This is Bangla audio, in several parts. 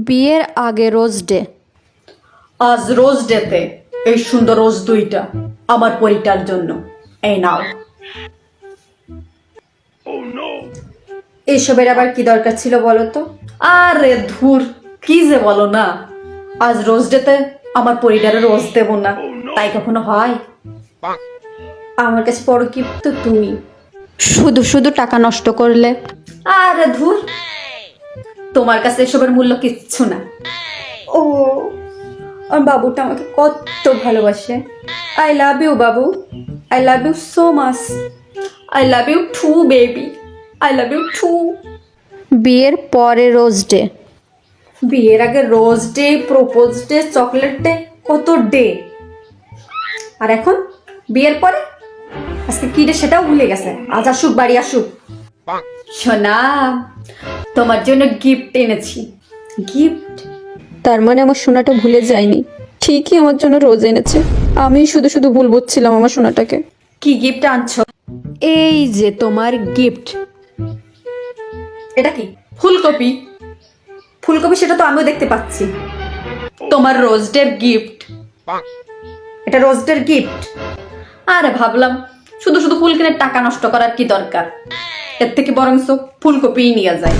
বিয়ের আগে রোজ ডে। আজ রোজ ডেতে এই সুন্দর রোজ দুইটা আমার পরিটার জন্য। এই নাও। এসবের আবার কি দরকার ছিল বলো তো? আরে ধুর, কি যে বলো না, আজ রোজ ডেতে আমার পরিটারে রোজ দেব না, তাই কখনো হয়? আমার কাছে বড় গিফট তো তুমি, শুধু শুধু টাকা নষ্ট করলে। আরে ধুর, তোমার কাছে এসবের মূল্য কিচ্ছু না। ও, আর বাবুটা আমাকে কত ভালোবাসে। আই লাভ ইউ বাবু, I love you so much, I love you too baby, I love you too. বিয়ের পরে রোজ ডে। বিয়ের আগে rose day, propose day, chocolate day, কত ডে। আর এখন বিয়ের পরে আজকে কি ডে সেটাও ভুলে গেছে। আজ আসুক, বাড়ি আসুক। সোনা, তোমার জন্য গিফট এনেছি। গিফট? তার মানে আমার সোনাটা ভুলে যায়নি, ঠিকই আমার জন্য রোজ এনেছে। আমি শুধু শুধু ভুল বুঝছিলাম আমার সোনাটাকে। কি গিফট আনছো? এই যে তোমার গিফট। এটা কি? ফুলকপি? ফুলকপি সেটা তো আমিও দেখতে পাচ্ছি। তোমার রোজ ডের গিফট? এটা রোজ ডের গিফট? আরে ভাবলাম শুধু শুধু ফুল কিনে টাকা নষ্ট করার কি দরকার, এর থেকে বরঞ্চ ফুলকপি নিয়ে যায়।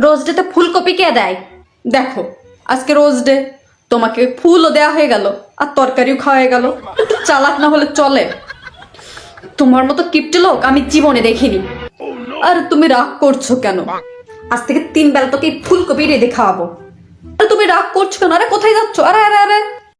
রোজ ডে তে ফুলকপি কে দেয়? দেখো, আজকে রোজ ডে, তোমাকে ফুলও দেওয়া হয়ে গেল আর তরকারিও খাওয়া হয়ে গেল। একটু চালাক না হলে চলে? তোমার মতো কিপটে লোক আমি জীবনে দেখিনি। আর তুমি রাগ করছো কেন? আজ থেকে 3 বেলা তোকে ফুলকপি রেঁধে খাওয়াবো। আরে তুমি রাগ করছো কেন? আরে কোথায় যাচ্ছ? আরে আরে আরে